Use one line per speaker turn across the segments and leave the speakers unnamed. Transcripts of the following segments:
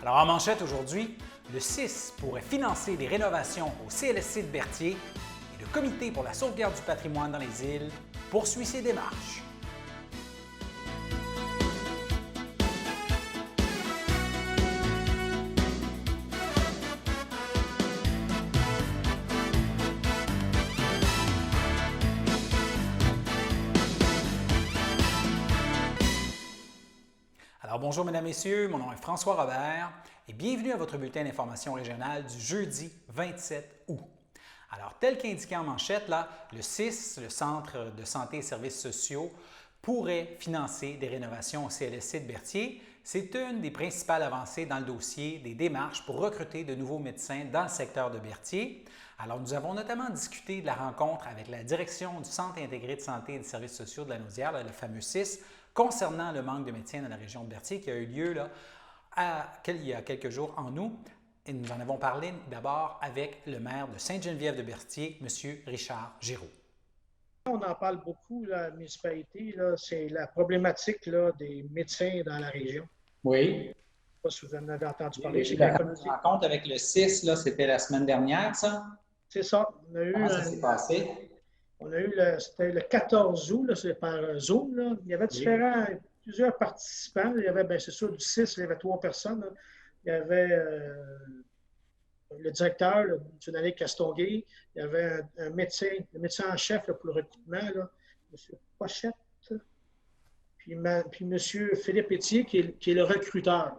Alors en manchette aujourd'hui, le CIS pourrait financer des rénovations au CLSC de Berthier et le Comité pour la sauvegarde du patrimoine dans les îles poursuit ses démarches. Alors bonjour mesdames, messieurs, mon nom est François Robert et bienvenue à votre bulletin d'information régionale du jeudi 27 août. Alors tel qu'indiqué en manchette, là, le CIS, le Centre de santé et services sociaux, pourrait financer des rénovations au CLSC de Berthier. C'est une des principales avancées dans le dossier des démarches pour recruter de nouveaux médecins dans le secteur de Berthier. Alors nous avons notamment discuté de la rencontre avec la direction du Centre intégré de santé et des services sociaux de la Naudière, le fameux CIS, concernant le manque de médecins dans la région de Berthier qui a eu lieu là, il y a quelques jours en août. Et nous en avons parlé d'abord avec le maire de Sainte-Geneviève-de-Berthier, M. Richard Giraud.
On en parle beaucoup, la municipalité, c'est la problématique là, des médecins dans la région.
Oui.
Je ne sais pas si vous en avez entendu parler.
Oui, la rencontre avec le CIS, c'était la semaine dernière, ça?
C'est ça.
Comment ça s'est passé?
On a eu, c'était le 14 août, c'est par Zoom. Là. Il y avait plusieurs participants. Il y avait, c'est sûr, du 6, il y avait 3 personnes. Là. Il y avait le directeur, M. Nalek Castonguay. Il y avait un médecin, le médecin en chef là, pour le recrutement, là, M. Pochette. Puis M. Philippe Etier, qui est le recruteur.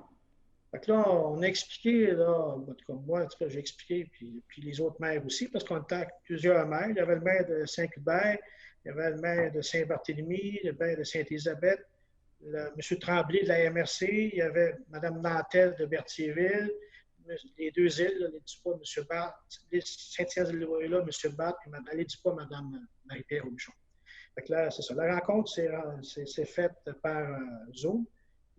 Fait que là, on a expliqué, là, comme moi, en tout cas, j'ai expliqué, puis les autres maires aussi, parce qu'on était plusieurs maires. Il y avait le maire de Saint-Hubert, il y avait le maire de Saint-Barthélemy, le maire de Sainte-Élisabeth, M. Tremblay de la MRC, il y avait Mme Nantel de Berthierville, les deux îles, là, les Dupas, M. Batte, Saint-Hyacinthe-de-Loyola, M. Batte, puis les Dupas, Mme Marie-Pierre Aubuchon. Fait que là, c'est ça. La rencontre, c'est faite par Zoom.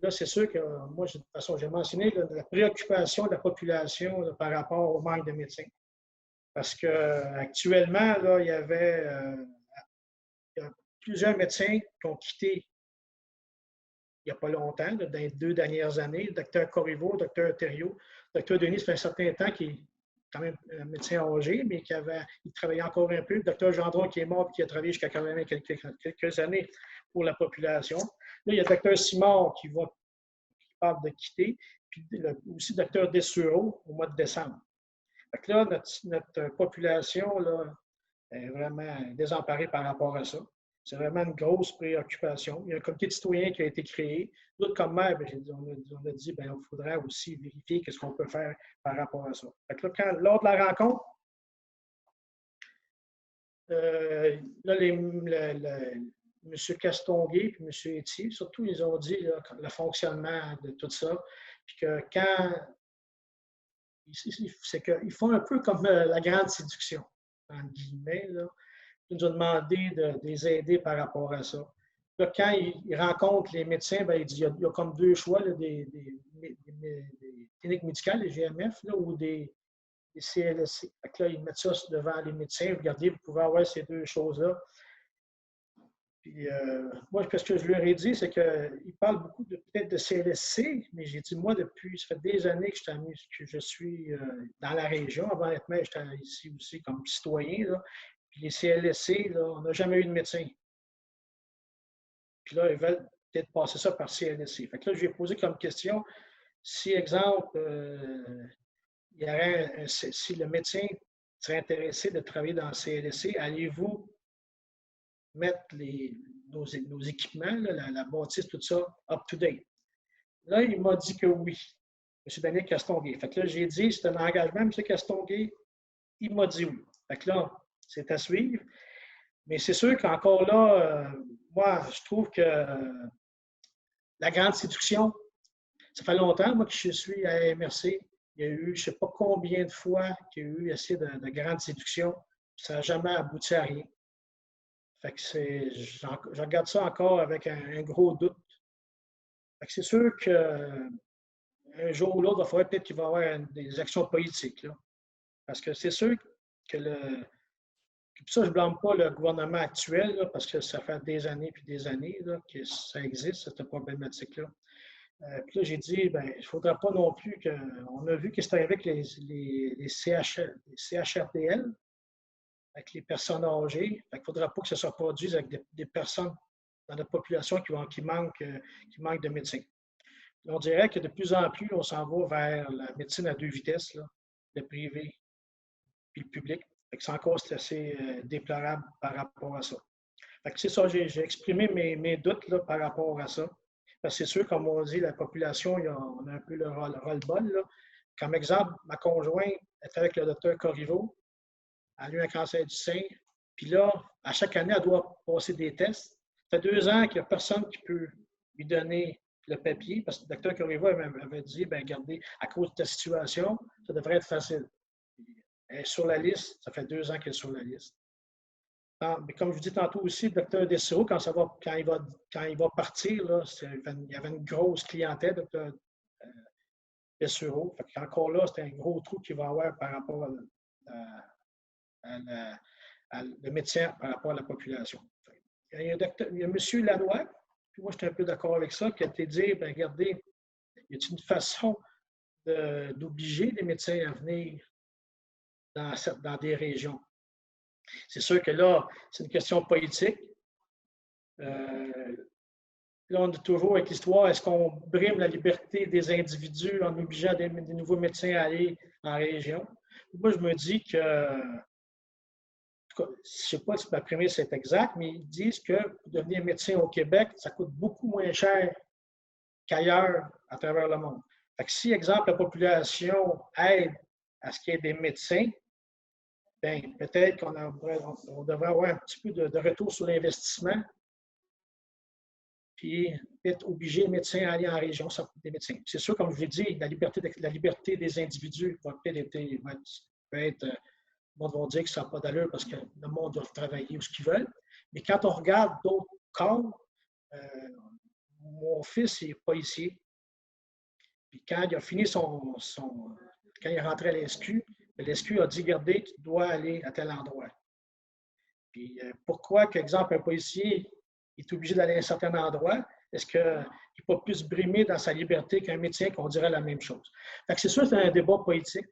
Là, c'est sûr que moi, de toute façon, j'ai mentionné là, la préoccupation de la population là, par rapport au manque de médecins. Parce qu'actuellement, il y avait plusieurs médecins qui ont quitté il n'y a pas longtemps, là, dans les 2 dernières années. Le docteur Corriveau, le docteur Thériault, le docteur Denis, ça fait un certain temps qu'il est quand même un médecin âgé, mais il travaillait encore un peu. Le docteur Gendron qui est mort et qui a travaillé jusqu'à quand même quelques années pour la population. Là, il y a le docteur Simon qui parle de quitter, puis aussi le docteur Dessureau au mois de décembre. Fait que là, notre population là, est vraiment désemparée par rapport à ça. C'est vraiment une grosse préoccupation. Il y a un comité de citoyens qui a été créé. D'autres comme maire, on a dit qu'il faudrait aussi vérifier ce qu'on peut faire par rapport à ça. Fait que là, lors de la rencontre, M. Castonguay et M. Etier, surtout, ils ont dit là, le fonctionnement de tout ça, puis que c'est qu'ils font un peu comme la grande séduction, entre guillemets, là. Ils nous ont demandé de les aider par rapport à ça. Là, quand ils rencontrent les médecins, il dit il y a comme 2 choix, là, des cliniques médicales, les GMF, là, ou des CLSC. Là, ils mettent ça devant les médecins. Regardez, vous pouvez avoir ces 2 choses-là. Puis, moi, ce que je leur ai dit, c'est qu'ils parlent beaucoup peut-être de CLSC, mais j'ai dit, moi, ça fait des années que je suis dans la région. Avant d'être maire, j'étais ici aussi comme citoyen. Là. Puis les CLSC, là, on n'a jamais eu de médecin. Puis là, ils veulent peut-être passer ça par CLSC. Fait que là, je lui ai posé comme question, si, exemple, si le médecin serait intéressé de travailler dans le CLSC, allez-vous mettre nos équipements, là, la bâtisse, tout ça, up-to-date? Là, il m'a dit que oui, M. Daniel Castonguay. Fait que là, j'ai dit, c'est un engagement, M. Castonguay. Il m'a dit oui. Fait que là, c'est à suivre. Mais c'est sûr qu'encore là, moi, je trouve que la grande séduction, ça fait longtemps, moi, que je suis à MRC. Il y a eu, je ne sais pas combien de fois qu'il y a eu assez de grande séduction. Ça n'a jamais abouti à rien. Fait que je regarde ça encore avec un gros doute. Fait que c'est sûr qu'un jour ou l'autre, il va falloir peut-être qu'il va y avoir des actions politiques. Là. Parce que c'est sûr que puis ça, je ne blâme pas le gouvernement actuel, là, parce que ça fait des années et des années là, que ça existe, cette problématique-là. Puis là, j'ai dit, ben, il ne faudra pas non plus que. On a vu que c'était avec les CHRDL, avec les personnes âgées. Il ne faudra pas que ça se reproduise avec des personnes dans la population qui manquent de médecins. On dirait que de plus en plus, on s'en va vers la médecine à deux vitesses, là, le privé et le public. C'est encore assez déplorable par rapport à ça. C'est ça, j'ai exprimé mes doutes là, par rapport à ça. Parce que c'est sûr, comme on dit, la population, on a un peu le ras-le-bol. Comme exemple, ma conjointe est avec le docteur Corriveau. Elle a eu un cancer du sein. Puis là, à chaque année, elle doit passer des tests. Ça fait 2 ans qu'il n'y a personne qui peut lui donner le papier, parce que le docteur Corriveau avait dit, bien, regardez, à cause de ta situation, ça devrait être facile. Elle est sur la liste, ça fait 2 ans qu'elle est sur la liste. Mais comme je vous dis tantôt aussi, le docteur Dessereau, quand il va partir, là, il y avait une grosse clientèle, docteur Dessereau. Encore là, c'est un gros trou qu'il va avoir par rapport à le médecin, par rapport à la population. Il y a M. Lanois, puis moi, je suis un peu d'accord avec ça, qui a été dit, bien, regardez, y a-t-il une façon d'obliger les médecins à venir dans des régions? C'est sûr que là, c'est une question politique. Là, on est toujours avec l'histoire, est-ce qu'on brime la liberté des individus en obligeant des nouveaux médecins à aller en région? Moi, je me dis que, je ne sais pas si ma prémisse est exacte, mais ils disent que pour devenir médecin au Québec, ça coûte beaucoup moins cher qu'ailleurs à travers le monde. Fait que si, exemple, la population aide à ce qu'il y ait des médecins, bien, peut-être qu'on devrait avoir un petit peu de retour sur l'investissement, puis être obligé les médecins à aller en région, ça coûte des médecins. C'est sûr, comme je l'ai dit, la liberté des individus va peut-être on va dire que ça n'a pas d'allure parce que le monde doit travailler où ce qu'ils veulent. Mais quand on regarde d'autres corps, mon fils n'est pas ici. Puis quand il a fini quand il est rentré à l'SQ, l'SQ a dit, regardez, tu dois aller à tel endroit. Puis pourquoi, qu'exemple, un policier est obligé d'aller à un certain endroit? Est-ce qu'il n'est pas plus brimé dans sa liberté qu'un médecin qu'on dirait la même chose? C'est sûr que c'est un débat politique.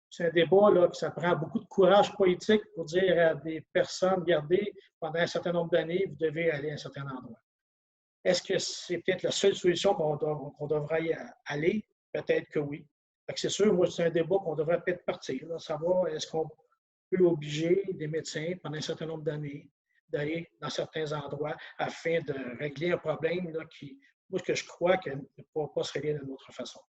C'est un débat là, que ça prend beaucoup de courage politique pour dire à des personnes, regardez, pendant un certain nombre d'années, vous devez aller à un certain endroit. Est-ce que c'est peut-être la seule solution qu'on devrait y aller? Peut-être que oui. C'est sûr, moi, c'est un débat qu'on devrait peut-être partir, là, savoir est-ce qu'on peut obliger des médecins pendant un certain nombre d'années d'aller dans certains endroits afin de régler un problème là, moi, que je crois qu'il ne pourra pas se régler d'une autre façon.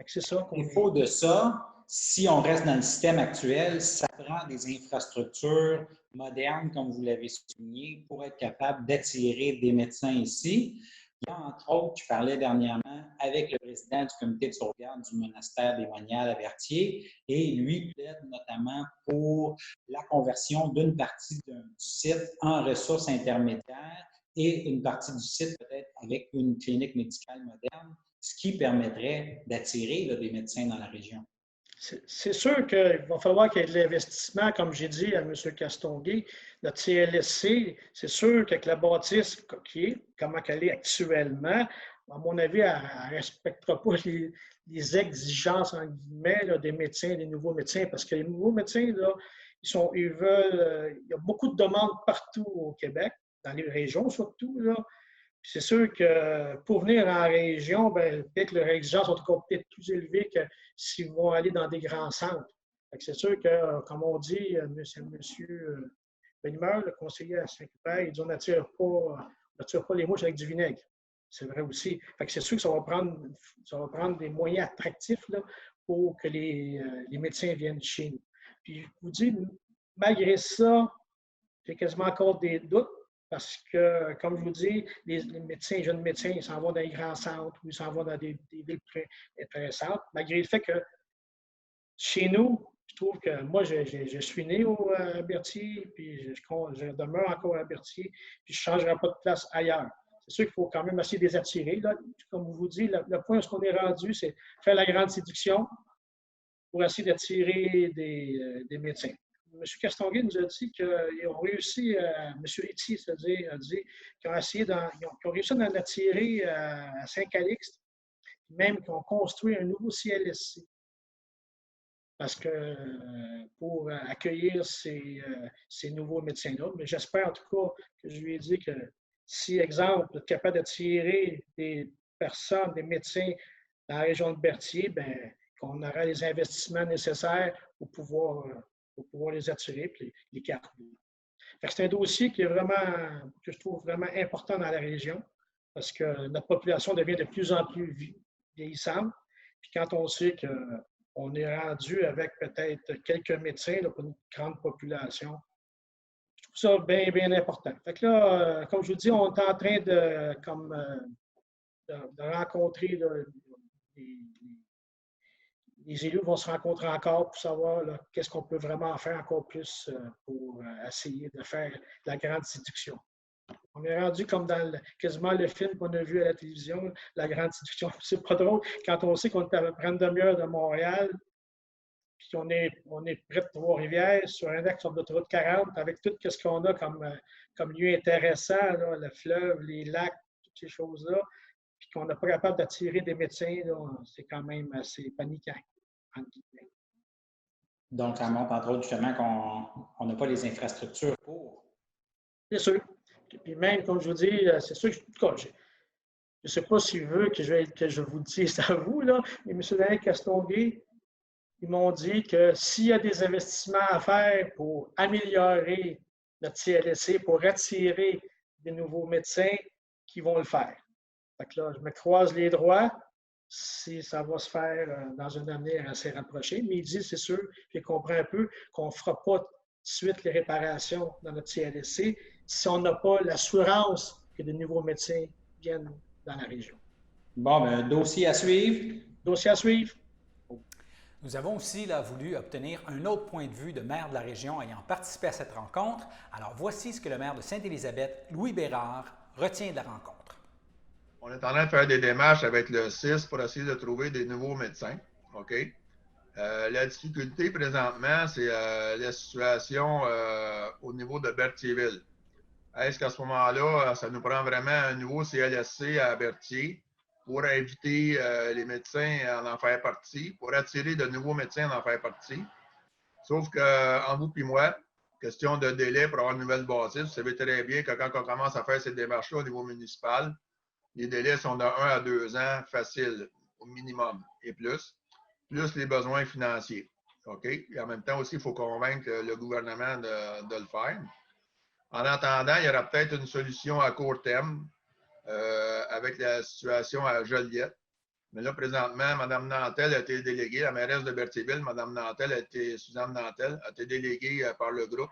C'est ça qu'on
défaut de ça, si on reste dans le système actuel, ça prend des infrastructures modernes, comme vous l'avez souligné, pour être capable d'attirer des médecins ici. Il y a entre autres, je parlais dernièrement avec le président du comité de sauvegarde du monastère des Moniales à Berthier, et lui plaide notamment pour la conversion d'une partie du site en ressources intermédiaires et une partie du site peut-être avec une clinique médicale moderne, ce qui permettrait d'attirer des médecins dans la région.
C'est sûr qu'il va falloir qu'il y ait de l'investissement, comme j'ai dit à M. Castonguay. Le TLSC, c'est sûr qu'avec la bâtisse comment elle est actuellement, à mon avis, elle ne respectera pas les exigences, en guillemets, là, des médecins, des nouveaux médecins, parce que les nouveaux médecins, là, ils veulent, il y a beaucoup de demandes partout au Québec, dans les régions surtout, là. C'est sûr que pour venir en région, peut-être que leurs exigences sont encore peut-être plus élevées que s'ils vont aller dans des grands centres. C'est sûr que, comme on dit, M. Benimeur, le conseiller à Saint-Hubert, il dit on n'attire pas les mouches avec du vinaigre. C'est vrai aussi. C'est sûr que ça va prendre des moyens attractifs là, pour que les médecins viennent chez nous. Puis je vous dis, malgré ça, j'ai quasiment encore des doutes. Parce que, comme je vous dis, les médecins, les jeunes médecins, ils s'en vont dans les grands centres ou ils s'en vont dans des villes très intéressantes, malgré le fait que chez nous, je trouve que moi, je suis né à Berthier, puis je demeure encore à Berthier, puis je ne changerai pas de place ailleurs. C'est sûr qu'il faut quand même essayer de les attirer. Là. Comme je vous dis, le point où on est rendu, c'est faire la grande séduction pour essayer d'attirer des médecins. M. Castonguay nous a dit qu'ils ont réussi, M. Etier a dit qu'ils ont réussi à l'attirer à Saint-Calixte, même qu'on construit un nouveau CLSC. Parce que pour accueillir ces nouveaux médecins-là, mais j'espère en tout cas que je lui ai dit que si, exemple, vous êtes capable d'attirer des personnes, des médecins dans la région de Berthier, bien, qu'on aura les investissements nécessaires pour pouvoir les attirer et les garder. C'est un dossier qui est vraiment, que je trouve vraiment important dans la région parce que notre population devient de plus en plus vieillissante. Puis quand on sait qu'on est rendu avec peut-être quelques médecins là, pour une grande population, je trouve ça bien, bien important. Fait que là, comme je vous dis, on est en train de rencontrer là, les, les élus vont se rencontrer encore pour savoir qu'est-ce qu'on peut vraiment faire encore plus pour essayer de faire la grande séduction. On est rendu comme dans quasiment le film qu'on a vu à la télévision, La Grande Séduction. C'est pas drôle quand on sait qu'on est à prendre une demi-heure de Montréal, puis qu'on est près de Trois-Rivières, sur un axe sur l'autoroute 40, avec tout ce qu'on a comme lieu intéressant, là, le fleuve, les lacs, toutes ces choses-là, puis qu'on n'est pas capable d'attirer des médecins, c'est quand même assez paniquant.
Donc, ça montre entre autres justement qu'on n'a pas les infrastructures pour.
C'est sûr. Puis même, comme je vous dis, c'est sûr que je ne sais pas s'il veut que je vous dise à vous, là, mais M. Daniel Castonguay, ils m'ont dit que s'il y a des investissements à faire pour améliorer notre CLSC, pour attirer des nouveaux médecins, qu'ils vont le faire. Fait que là, je me croise les doigts si ça va se faire dans un avenir assez rapproché. Mais il dit, c'est sûr, puis il comprend un peu qu'on ne fera pas tout de suite les réparations dans notre CLSC si on n'a pas l'assurance que de nouveaux médecins viennent dans la région.
Bon, bien, dossier à suivre.
Dossier à suivre.
Nous avons aussi voulu obtenir un autre point de vue de maire de la région ayant participé à cette rencontre. Alors voici ce que le maire de Sainte-Élisabeth, Louis Bérard, retient de la rencontre.
On est en train de faire des démarches avec le CIS pour essayer de trouver des nouveaux médecins. OK? La difficulté présentement, c'est la situation au niveau de Berthierville. Est-ce qu'à ce moment-là, ça nous prend vraiment un nouveau CLSC à Berthier pour inviter les médecins à en faire partie, pour attirer de nouveaux médecins à en faire partie? Sauf qu'en vous et moi, question de délai pour avoir une nouvelle bâtisse, vous savez très bien que quand on commence à faire ces démarches-là au niveau municipal, les délais sont de 1 à 2 ans faciles, au minimum, et plus les besoins financiers. OK? Et en même temps aussi, il faut convaincre le gouvernement de le faire. En attendant, il y aura peut-être une solution à court terme avec la situation à Joliette. Mais là, présentement, Mme Nantel a été déléguée, la mairesse de Berthierville, Mme Nantel, Suzanne Nantel, a été déléguée par le groupe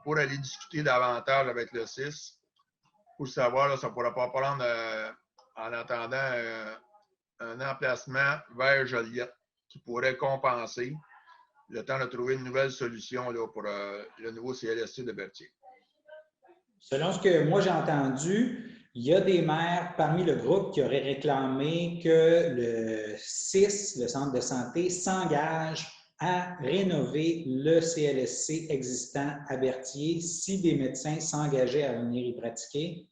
pour aller discuter davantage avec le CIS pour savoir, là, ça ne pourra pas prendre, en attendant, un emplacement vers Joliette qui pourrait compenser le temps de trouver une nouvelle solution là, pour le nouveau CLSC de Berthier.
Selon ce que moi j'ai entendu, il y a des maires parmi le groupe qui auraient réclamé que le CIS, le centre de santé, s'engage à rénover le CLSC existant à Berthier si des médecins s'engageaient à venir y pratiquer.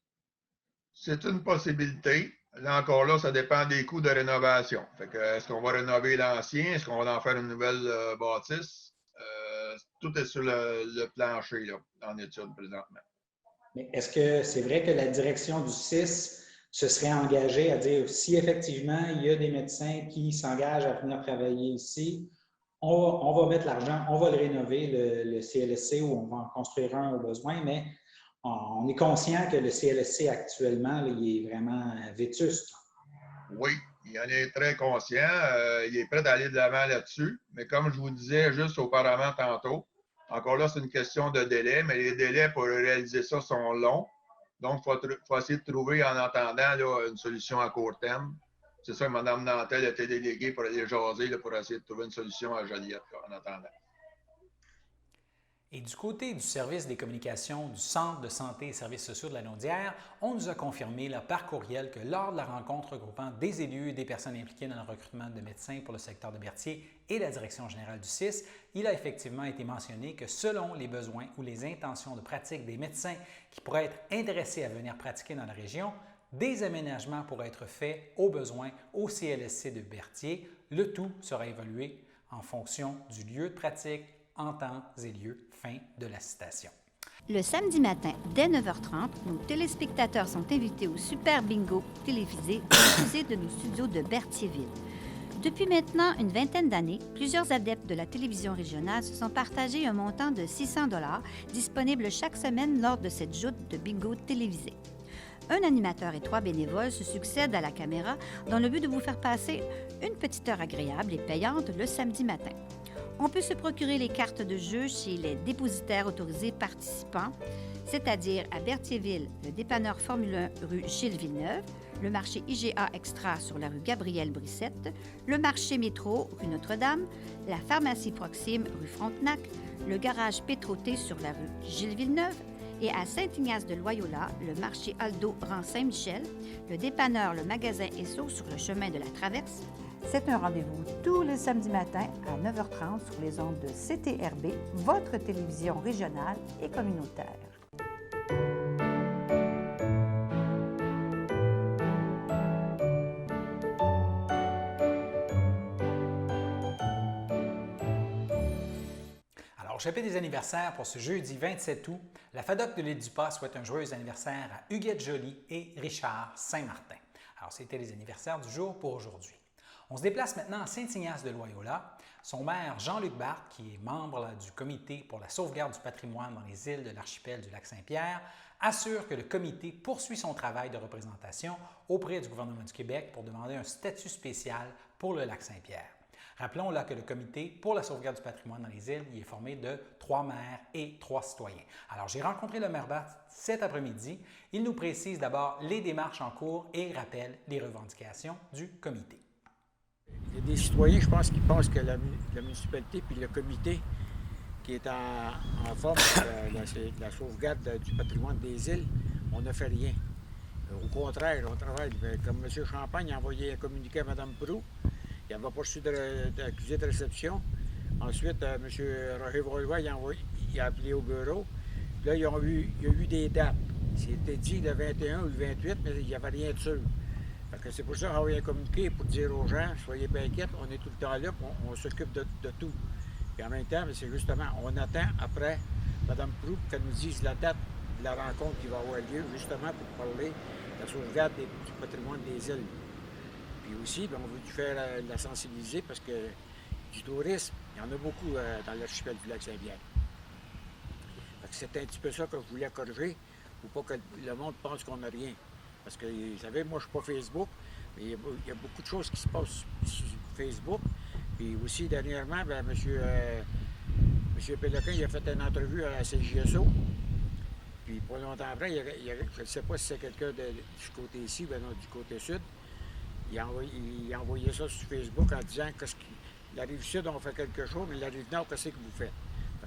C'est
une possibilité. Là encore, là, ça dépend des coûts de rénovation. Est-ce qu'on va rénover l'ancien? Est-ce qu'on va en faire une nouvelle bâtisse? Tout est sur le plancher là, en étude présentement.
Mais est-ce que c'est vrai que la direction du CIS se serait engagée à dire si effectivement il y a des médecins qui s'engagent à venir travailler ici, on va mettre l'argent, on va le rénover, le CLSC, ou on va en construire un au besoin, mais on est conscient que le CLSC actuellement, là, il est vraiment vétuste.
Oui, il en est très conscient. Il est prêt à aller de l'avant là-dessus. Mais comme je vous disais juste auparavant tantôt, encore là, c'est une question de délai, mais les délais pour réaliser ça sont longs. Donc, il faut essayer de trouver en attendant là, une solution à court terme. C'est ça que Mme Nantel a été déléguée pour aller jaser, là, pour essayer de trouver une solution à Joliette là, en attendant.
Et du côté du service des communications du Centre de santé et services sociaux de la Naudière, on nous a confirmé par courriel que lors de la rencontre regroupant des élus et des personnes impliquées dans le recrutement de médecins pour le secteur de Berthier et la direction générale du CIS, il a effectivement été mentionné que selon les besoins ou les intentions de pratique des médecins qui pourraient être intéressés à venir pratiquer dans la région, Des aménagements pourraient être faits au besoin au CLSC de Berthier. Le tout sera évalué en fonction du lieu de pratique en temps et lieu. Fin de la citation.
Le samedi matin, dès 9h30, nos téléspectateurs sont invités au Super Bingo télévisé diffusé de nos studios de Berthierville. Depuis maintenant une vingtaine d'années, plusieurs adeptes de la télévision régionale se sont partagés un montant de 600 $ disponible chaque semaine lors de cette joute de bingo télévisé. Un animateur et 3 bénévoles se succèdent à la caméra dans le but de vous faire passer une petite heure agréable et payante le samedi matin. On peut se procurer les cartes de jeu chez les dépositaires autorisés participants, c'est-à-dire à Berthierville, le dépanneur Formule 1 rue Gilles Villeneuve, le marché IGA Extra sur la rue Gabrielle Brissette, le marché Métro rue Notre-Dame, la pharmacie Proxime rue Frontenac, le garage Pétroté sur la rue Gilles Villeneuve et à Saint-Ignace de Loyola, le marché Aldo rang Saint-Michel, le dépanneur Le Magasin Esso sur le chemin de la Traverse. C'est un rendez-vous tous les samedis matins à 9h30 sur les ondes de CTRB, votre télévision régionale et communautaire.
Au chapitre des anniversaires pour ce jeudi 27 août, la FADOC de l'île du Pas souhaite un joyeux anniversaire à Huguette Joly et Richard Saint-Martin. Alors, c'était les anniversaires du jour pour aujourd'hui. On se déplace maintenant à Saint-Ignace de Loyola. Son maire, Jean-Luc Barthes, qui est membre du comité pour la sauvegarde du patrimoine dans les îles de l'archipel du Lac-Saint-Pierre, assure que le comité poursuit son travail de représentation auprès du gouvernement du Québec pour demander un statut spécial pour le Lac-Saint-Pierre. Rappelons là que le comité pour la sauvegarde du patrimoine dans les îles il est formé de 3 maires et 3 citoyens. Alors, j'ai rencontré le maire Barthes cet après-midi. Il nous précise d'abord les démarches en cours et rappelle les revendications du comité.
Il y a des citoyens, je pense, qui pensent que la municipalité puis le comité qui est en forme de la sauvegarde du patrimoine des îles, on ne fait rien. Au contraire, on travaille. Comme M. Champagne a envoyé un communiqué à Mme Proulx, il n'avait pas reçu d'accusé de réception. Ensuite, M. Roger Vaulois, il a appelé au bureau. Là, il y a eu des dates. C'était dit le 21 ou le 28, mais il n'y avait rien de sûr. C'est pour ça qu'on a envoyé un communiqué pour dire aux gens, soyez pas inquiets, on est tout le temps là, on s'occupe de tout. Et en même temps, c'est justement, on attend après Mme Proulx qu'elle nous dise la date de la rencontre qui va avoir lieu, justement pour parler de la sauvegarde du patrimoine des îles. Puis aussi, on veut faire la sensibiliser parce que du tourisme, il y en a beaucoup dans l'archipel du Lac-Saint-Pierre. C'est un petit peu ça que je voulais corriger, pour pas que le monde pense qu'on n'a rien. Parce que, vous savez, moi, je ne suis pas Facebook, mais il y a beaucoup de choses qui se passent sur Facebook. Puis aussi, dernièrement, M. Péloquin, il a fait une entrevue à la CJSO. Puis pas longtemps après, je ne sais pas si c'est quelqu'un du côté ici, ben non, du côté sud. Il a envoyé ça sur Facebook en disant que la Rive-Sud, on fait quelque chose, mais la Rive-Nord, qu'est-ce que vous faites?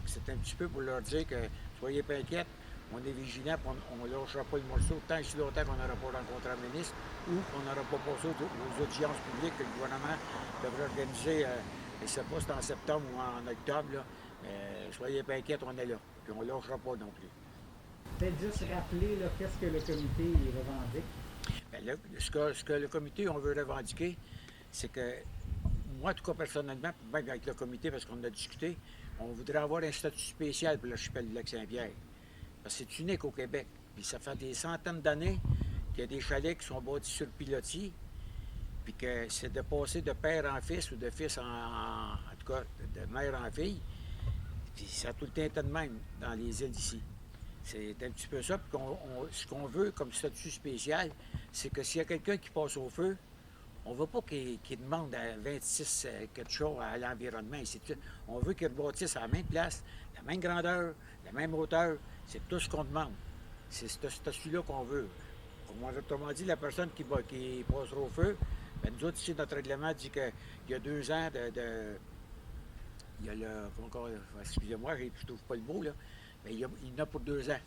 C'est un petit peu pour leur dire que soyez pas inquiets, on est vigilants, on ne lâchera pas le morceau tant et si longtemps qu'on n'aura pas rencontré un ministre ou qu'on n'aura pas passé aux audiences publiques que le gouvernement devrait organiser, je ne sais pas si c'est en septembre ou en octobre, là, mais soyez pas inquiets, on est là, puis on ne lâchera pas non plus.
Peut-être juste rappeler qu'est-ce que le comité revendique.
Bien, ce que le comité, on veut revendiquer, c'est que moi, en tout cas, personnellement, même avec le comité, parce qu'on a discuté, on voudrait avoir un statut spécial pour l'archipel du Lac-Saint-Pierre. Parce que c'est unique au Québec. Puis ça fait des centaines d'années qu'il y a des chalets qui sont bâtis sur pilotis, puis que c'est de passer de père en fils ou de fils en tout cas, de mère en fille. Puis ça a tout le temps été de même dans les îles d'ici. C'est un petit peu ça. Puis ce qu'on veut comme statut spécial, c'est que s'il y a quelqu'un qui passe au feu, on ne veut pas qu'il demande à 26 quelque chose à l'environnement. On veut qu'il rebâtisse à la même place, la même grandeur, la même hauteur. C'est tout ce qu'on demande. C'est ce statut-là qu'on veut. Autrement dit, la personne qui passera au feu, bien, nous autres, ici, notre règlement dit qu'il y a 2 ans il y a excusez-moi, je ne trouve pas le mot, là, mais il en a pour 2 ans.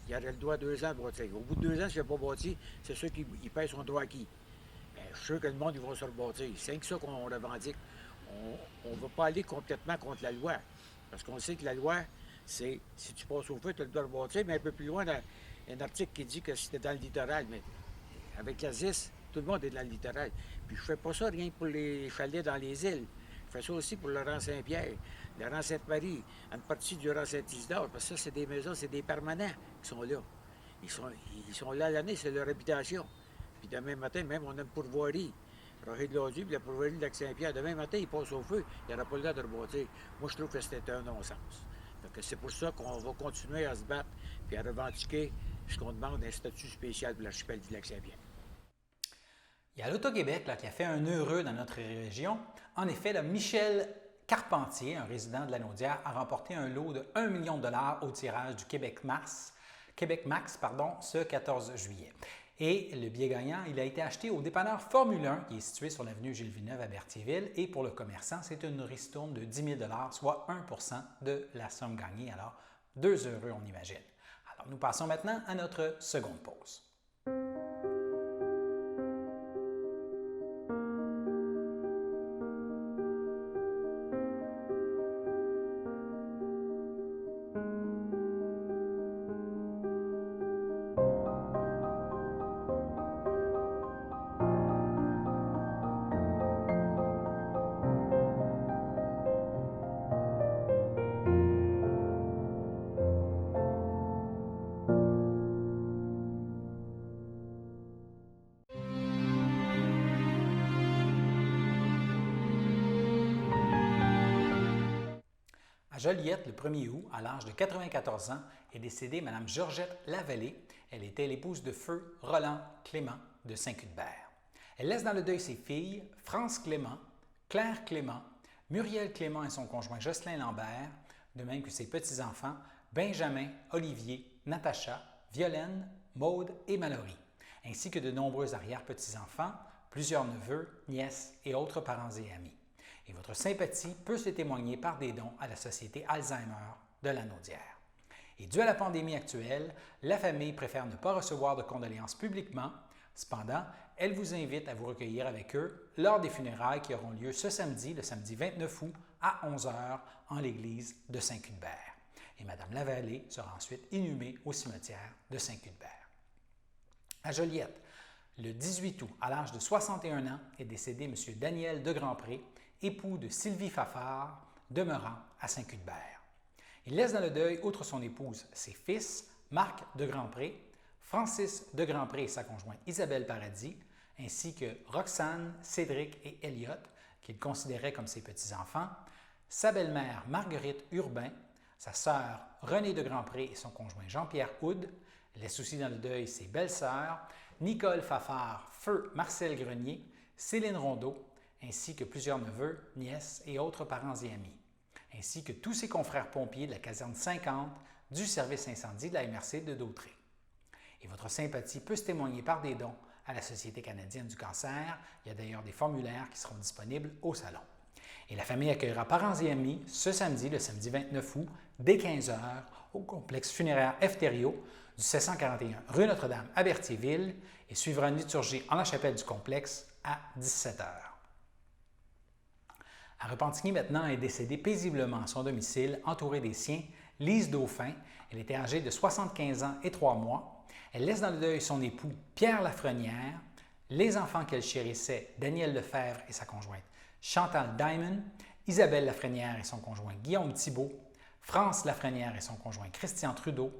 Il aurait le droit à 2 ans de bâtir. Au bout de 2 ans, s'il n'a pas bâti, c'est sûr qu'il paye son droit acquis. Je suis sûr que le monde, ils vont se rebâtir. C'est que ça qu'on revendique. On ne va pas aller complètement contre la loi. Parce qu'on sait que la loi, c'est si tu passes au feu, tu as le droit de rebâtir, mais un peu plus loin, il y a un article qui dit que si tu es dans le littoral, mais avec la ZIS, tout le monde est dans le littoral. Puis je fais pas ça rien pour les chalets dans les îles. Je fais ça aussi pour le rang Saint-Pierre, le rang Sainte-Marie, une partie du rang Saint-Isidore, parce que ça, c'est des maisons, c'est des permanents qui sont là. Ils sont là l'année, c'est leur habitation. Puis demain matin, même, on a une pourvoirie. Rocher de l'Audu, puis la pourvoirie de Lac-Saint-Pierre. Demain matin, ils passent au feu, il n'y aura pas le temps de rebâtir. Moi, je trouve que c'était un non-sens. Donc, c'est pour ça qu'on va continuer à se battre puis à revendiquer ce qu'on demande, un statut spécial pour l'archipel du Lac-Saint-Pierre.
Il y a l'Auto-Québec qui a fait un heureux dans notre région. En effet, là, Michel Carpentier, un résident de Lanaudière, a remporté un lot de 1 million de $ au tirage du Québec Max, ce 14 juillet. Et le billet gagnant, il a été acheté au dépanneur Formule 1 qui est situé sur l'avenue Gilles-Villeneuve à Berthierville. Et pour le commerçant, c'est une ristourne de 10 000 $, soit 1 % de la somme gagnée. Alors, 2 heureux, on imagine. Alors, nous passons maintenant à notre seconde pause. Joliette, le 1er août, à l'âge de 94 ans, est décédée Mme Georgette Lavallée. Elle était l'épouse de feu Roland Clément de Saint-Cuthbert. Elle laisse dans le deuil ses filles France Clément, Claire Clément, Muriel Clément et son conjoint Jocelyn Lambert, de même que ses petits-enfants Benjamin, Olivier, Natacha, Violaine, Maude et Mallory, ainsi que de nombreux arrière-petits-enfants, plusieurs neveux, nièces et autres parents et amis. Et votre sympathie peut se témoigner par des dons à la Société Alzheimer de Lanaudière. Et dû à la pandémie actuelle, la famille préfère ne pas recevoir de condoléances publiquement. Cependant, elle vous invite à vous recueillir avec eux lors des funérailles qui auront lieu ce samedi, le samedi 29 août, à 11 h en l'église de Saint-Cuthbert. Et Mme Lavallée sera ensuite inhumée au cimetière de Saint-Cuthbert. À Joliette, le 18 août, à l'âge de 61 ans, est décédé M. Daniel de Grandpré, époux de Sylvie Fafard, demeurant à Saint-Cuthbert. Il laisse dans le deuil, outre son épouse, ses fils, Marc de Grandpré, Francis de Grandpré et sa conjointe Isabelle Paradis, ainsi que Roxane, Cédric et Elliot, qu'il considérait comme ses petits-enfants, sa belle-mère Marguerite Urbain, sa sœur Renée de Grandpré et son conjoint Jean-Pierre Houde, laisse aussi dans le deuil ses belles-sœurs, Nicole Fafard, feu Marcel Grenier, Céline Rondeau, ainsi que plusieurs neveux, nièces et autres parents et amis, ainsi que tous ses confrères pompiers de la caserne 50 du service incendie de la MRC de Dautré. Et votre sympathie peut se témoigner par des dons à la Société canadienne du cancer. Il y a d'ailleurs des formulaires qui seront disponibles au salon. Et la famille accueillera parents et amis ce samedi, le samedi 29 août, dès 15 h au complexe funéraire Efterio du 741 rue Notre-Dame à Berthierville et suivra une liturgie en la chapelle du complexe à 17 h. À Repentigny, maintenant, est décédée paisiblement à son domicile, entourée des siens, Lise Dauphin. Elle était âgée de 75 ans et 3 mois. Elle laisse dans le deuil son époux, Pierre Lafrenière, les enfants qu'elle chérissait, Daniel Lefebvre et sa conjointe, Chantal Diamond, Isabelle Lafrenière et son conjoint Guillaume Thibault, France Lafrenière et son conjoint Christian Trudeau,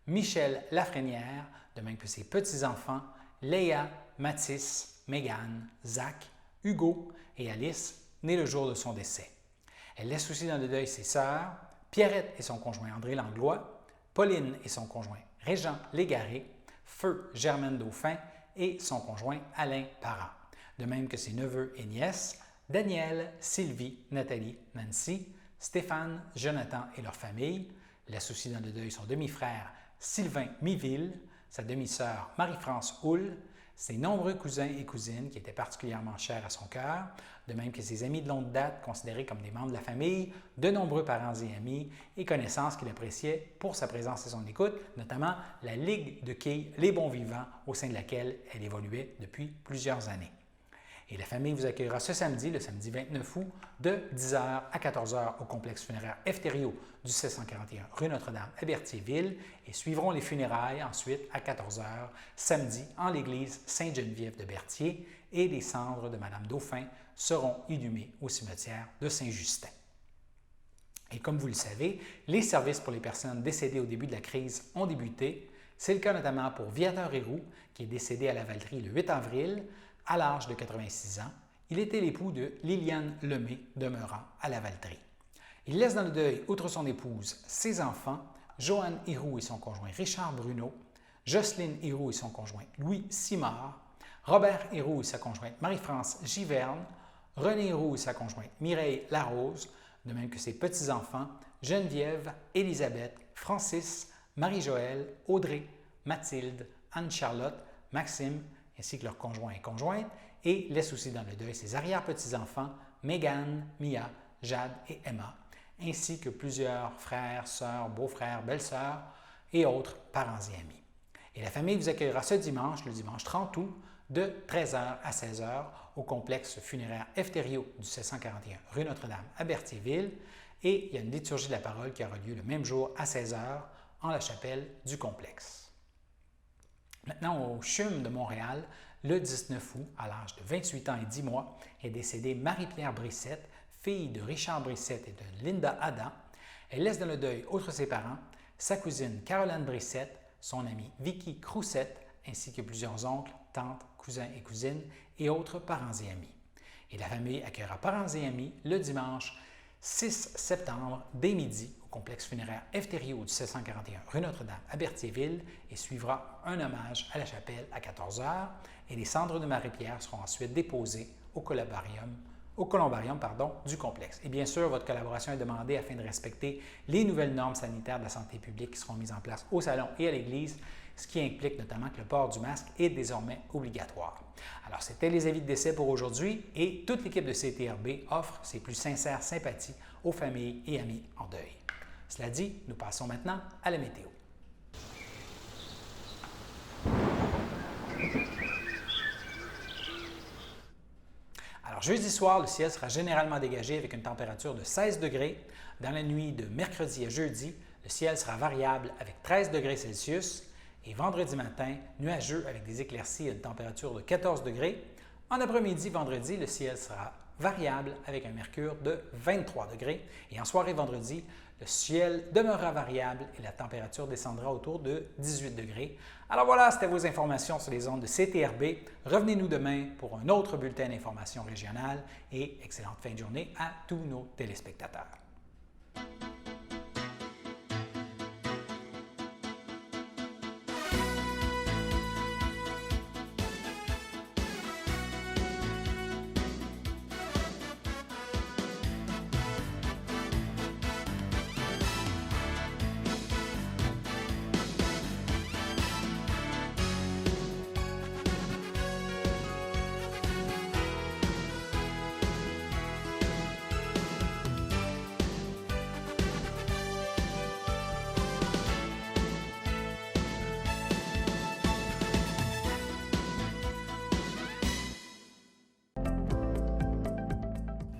Michel Lafrenière, de même que ses petits-enfants, Léa, Mathis, Mégane, Zach, Hugo et Alice, née le jour de son décès. Elle laisse aussi dans le deuil ses sœurs, Pierrette et son conjoint André Langlois, Pauline et son conjoint Régent Légaré, Feu Germaine Dauphin et son conjoint Alain Parent, de même que ses neveux et nièces, Daniel, Sylvie, Nathalie, Nancy, Stéphane, Jonathan et leur famille, laisse aussi dans le deuil son demi-frère Sylvain Miville, sa demi-sœur Marie-France Houle, ses nombreux cousins et cousines qui étaient particulièrement chers à son cœur, de même que ses amis de longue date considérés comme des membres de la famille, de nombreux parents et amis et connaissances qu'il appréciait pour sa présence et son écoute, notamment la Ligue de quilles Les Bons Vivants au sein de laquelle elle évoluait depuis plusieurs années. Et la famille vous accueillera ce samedi, le samedi 29 août, de 10h à 14h au complexe funéraire F. Thériault du 741 rue Notre-Dame à Berthierville et suivront les funérailles ensuite à 14h samedi en l'église Sainte-Geneviève de Berthier et les cendres de Mme Dauphin seront inhumées au cimetière de Saint-Justin. Et comme vous le savez, les services pour les personnes décédées au début de la crise ont débuté. C'est le cas notamment pour Viateur Héroux, qui est décédé à Lavaltrie le 8 avril à l'âge de 86 ans. Il était l'époux de Liliane Lemay, demeurant à Lavaltrie. Il laisse dans le deuil, outre son épouse, ses enfants, Joanne Héroux et son conjoint Richard Bruno, Jocelyne Héroux et son conjoint Louis Simard, Robert Héroux et sa conjointe Marie-France Giverne, René Héroux et sa conjointe Mireille Larose, de même que ses petits-enfants Geneviève, Élisabeth, Francis, Marie-Joëlle, Audrey, Mathilde, Anne-Charlotte, Maxime, ainsi que leurs conjoints et conjointes, et laisse aussi dans le deuil ses arrière-petits-enfants Mégane, Mia, Jade et Emma, ainsi que plusieurs frères, sœurs, beaux-frères, belles-sœurs et autres parents et amis. Et la famille vous accueillera ce dimanche, le dimanche 30 août, de 13h à 16h au complexe funéraire F. Thériault du 741 rue Notre-Dame à Berthierville. Et il y a une liturgie de la parole qui aura lieu le même jour à 16h en la chapelle du complexe. Maintenant, au CHUM de Montréal, le 19 août, à l'âge de 28 ans et 10 mois, est décédée Marie-Pierre Brissette, fille de Richard Brissette et de Linda Adam. Elle laisse dans le deuil, outre ses parents, sa cousine Caroline Brissette, son amie Vicky Croussette, ainsi que plusieurs oncles, tantes, cousins et cousines et autres parents et amis. Et la famille accueillera parents et amis le dimanche 6 septembre dès midi au complexe funéraire F. Thériault du 741 rue Notre-Dame à Berthierville et suivra un hommage à la chapelle à 14h et les cendres de Marie-Pierre seront ensuite déposées au columbarium du complexe. Et bien sûr, votre collaboration est demandée afin de respecter les nouvelles normes sanitaires de la santé publique qui seront mises en place au salon et à l'église, ce qui implique notamment que le port du masque est désormais obligatoire. Alors, c'était les avis de décès pour aujourd'hui et toute l'équipe de CTRB offre ses plus sincères sympathies aux familles et amis en deuil. Cela dit, nous passons maintenant à la météo. Alors, jeudi soir, le ciel sera généralement dégagé avec une température de 16 degrés. Dans la nuit de mercredi à jeudi, le ciel sera variable avec 13 degrés Celsius. Et vendredi matin, nuageux avec des éclaircies à une température de 14 degrés. En après-midi, vendredi, le ciel sera variable avec un mercure de 23 degrés. Et en soirée vendredi, le ciel demeurera variable et la température descendra autour de 18 degrés. Alors voilà, c'était vos informations sur les ondes de CTRB. Revenez-nous demain pour un autre bulletin d'information régionale et excellente fin de journée à tous nos téléspectateurs.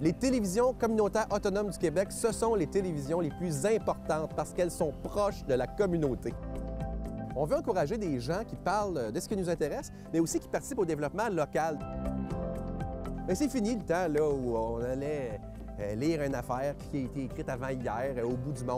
Les télévisions communautaires autonomes du Québec, ce sont les télévisions les plus importantes parce qu'elles sont proches de la communauté. On veut encourager des gens qui parlent de ce qui nous intéresse, mais aussi qui participent au développement local. Mais c'est fini le temps là, où on allait lire une affaire qui a été écrite avant hier au bout du monde.